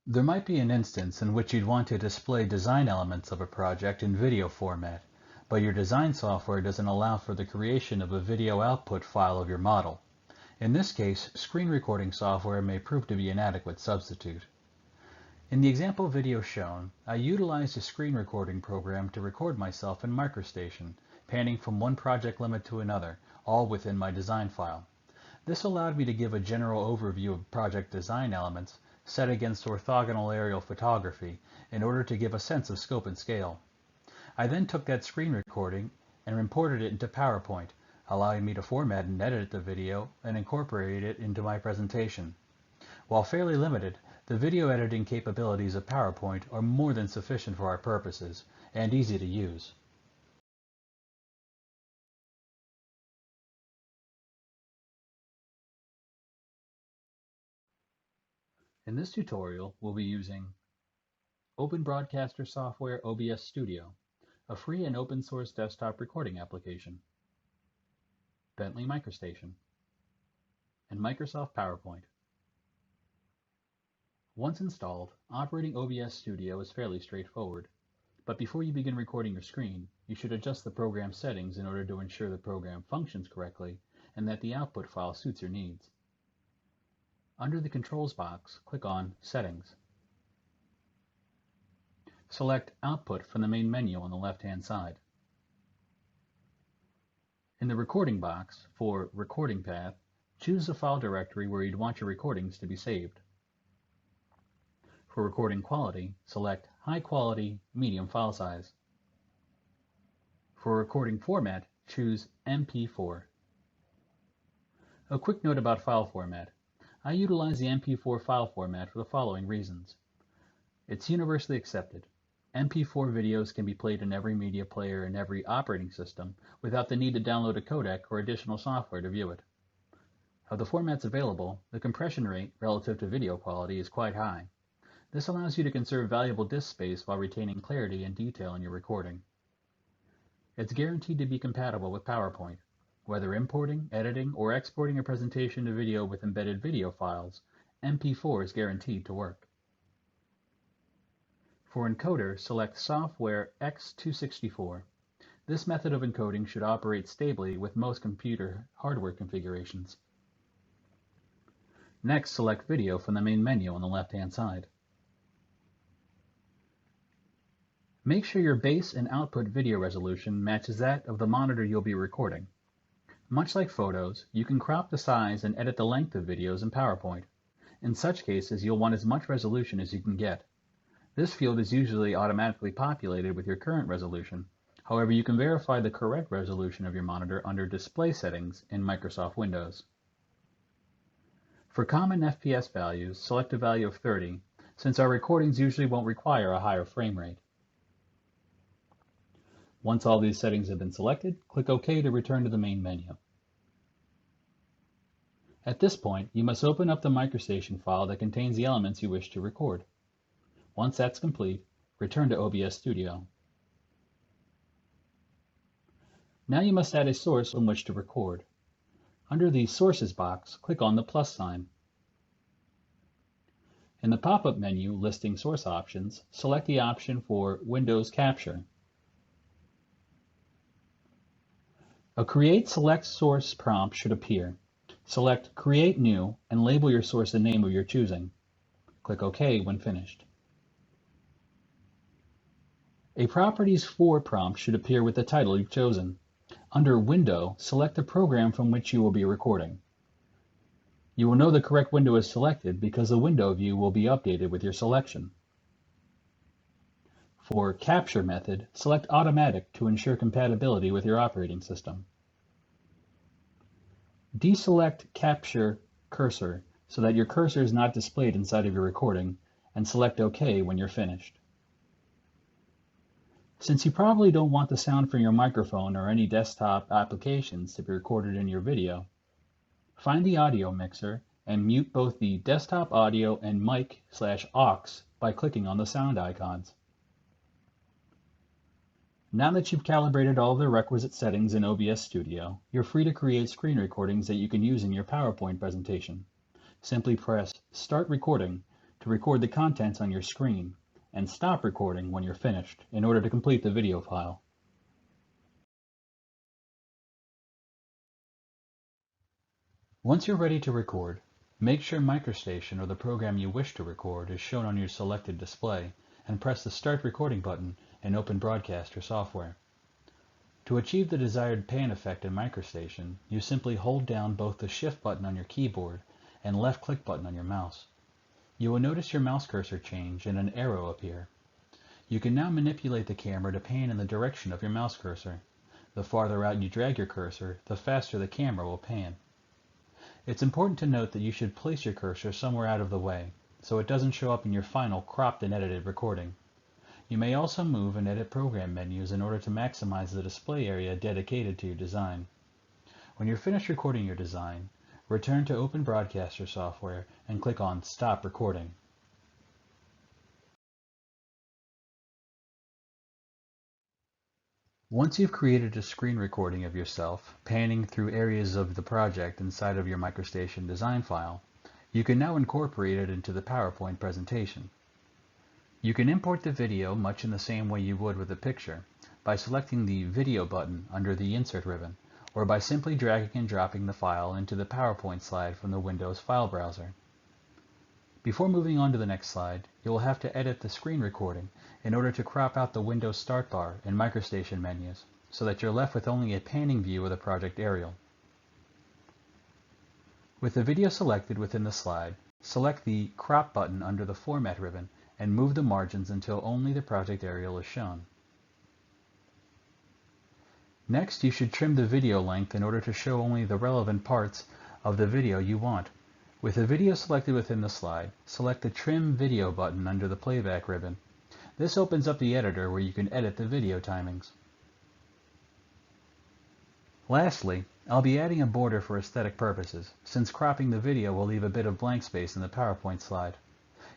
There might be an instance in which you'd want to display design elements of a project in video format, but your design software doesn't allow for the creation of a video output file of your model. In this case, screen recording software may prove to be an adequate substitute. In the example video shown, I utilized a screen recording program to record myself in MicroStation, panning from one project limit to another, all within my design file. This allowed me to give a general overview of project design elements set against orthogonal aerial photography in order to give a sense of scope and scale. I then took that screen recording and imported it into PowerPoint, allowing me to format and edit the video and incorporate it into my presentation. While fairly limited, the video editing capabilities of PowerPoint are more than sufficient for our purposes and easy to use. In this tutorial, we'll be using Open Broadcaster Software Obs Studio, a free and open source desktop recording application, Bentley MicroStation, and Microsoft PowerPoint. Once installed, operating OBS Studio is fairly straightforward, but before you begin recording your screen, you should adjust the program settings in order to ensure the program functions correctly and that the output file suits your needs. Under the Controls box, click on Settings. Select Output from the main menu on the left-hand side. In the Recording box, for Recording Path, choose the file directory where you'd want your recordings to be saved. For recording quality, select High Quality, Medium File Size. For recording format, choose MP4. A quick note about file format. I utilize the MP4 file format for the following reasons. It's universally accepted. MP4 videos can be played in every media player in every operating system without the need to download a codec or additional software to view it. Of the formats available, the compression rate relative to video quality is quite high. This allows you to conserve valuable disk space while retaining clarity and detail in your recording. It's guaranteed to be compatible with PowerPoint. Whether importing, editing, or exporting a presentation to video with embedded video files, MP4 is guaranteed to work. For encoder, select Software X264. This method of encoding should operate stably with most computer hardware configurations. Next, select Video from the main menu on the left-hand side. Make sure your base and output video resolution matches that of the monitor you'll be recording. Much like photos, you can crop the size and edit the length of videos in PowerPoint. In such cases, you'll want as much resolution as you can get. This field is usually automatically populated with your current resolution. However, you can verify the correct resolution of your monitor under Display Settings in Microsoft Windows. For common FPS values, select a value of 30, since our recordings usually won't require a higher frame rate. Once all these settings have been selected, click OK to return to the main menu. At this point, you must open up the MicroStation file that contains the elements you wish to record. Once that's complete, return to OBS Studio. Now you must add a source from which to record. Under the Sources box, click on the plus sign. In the pop-up menu listing source options, select the option for Windows Capture. A Create Select Source prompt should appear. Select Create New and label your source the name of your choosing. Click OK when finished. A Properties For prompt should appear with the title you've chosen. Under Window, select the program from which you will be recording. You will know the correct window is selected because the window view will be updated with your selection. For Capture method, select Automatic to ensure compatibility with your operating system. Deselect Capture Cursor so that your cursor is not displayed inside of your recording, and select OK when you're finished. Since you probably don't want the sound from your microphone or any desktop applications to be recorded in your video, find the audio mixer and mute both the desktop audio and mic/aux by clicking on the sound icons. Now that you've calibrated all of the requisite settings in OBS Studio, you're free to create screen recordings that you can use in your PowerPoint presentation. Simply press Start Recording to record the contents on your screen, and stop recording when you're finished in order to complete the video file. Once you're ready to record, make sure MicroStation or the program you wish to record is shown on your selected display and press the Start Recording button and open Broadcaster software. To achieve the desired pan effect in MicroStation, you simply hold down both the Shift button on your keyboard and left click button on your mouse. You will notice your mouse cursor change and an arrow appear. You can now manipulate the camera to pan in the direction of your mouse cursor. The farther out you drag your cursor, the faster the camera will pan. It's important to note that you should place your cursor somewhere out of the way, so it doesn't show up in your final cropped and edited recording. You may also move and edit program menus in order to maximize the display area dedicated to your design. When you're finished recording your design, return to Open Broadcaster software and click on Stop Recording. Once you've created a screen recording of yourself, panning through areas of the project inside of your MicroStation design file, you can now incorporate it into the PowerPoint presentation. You can import the video much in the same way you would with a picture, by selecting the Video button under the Insert ribbon, or by simply dragging and dropping the file into the PowerPoint slide from the Windows file browser. Before moving on to the next slide, you will have to edit the screen recording in order to crop out the Windows Start bar and MicroStation menus, so that you're left with only a panning view of the project aerial. With the video selected within the slide, select the Crop button under the Format ribbon and move the margins until only the project aerial is shown. Next, you should trim the video length in order to show only the relevant parts of the video you want. With the video selected within the slide, select the Trim Video button under the Playback ribbon. This opens up the editor where you can edit the video timings. Lastly, I'll be adding a border for aesthetic purposes, since cropping the video will leave a bit of blank space in the PowerPoint slide.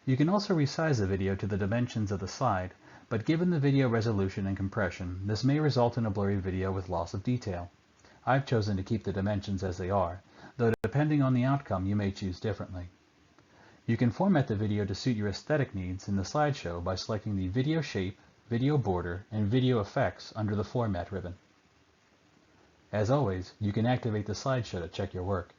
You can also resize the video to the dimensions of the slide, but given the video resolution and compression, this may result in a blurry video with loss of detail. I've chosen to keep the dimensions as they are, though depending on the outcome you may choose differently. You can format the video to suit your aesthetic needs in the slideshow by selecting the Video Shape, Video Border, and Video Effects under the Format ribbon. As always, you can activate the slideshow to check your work.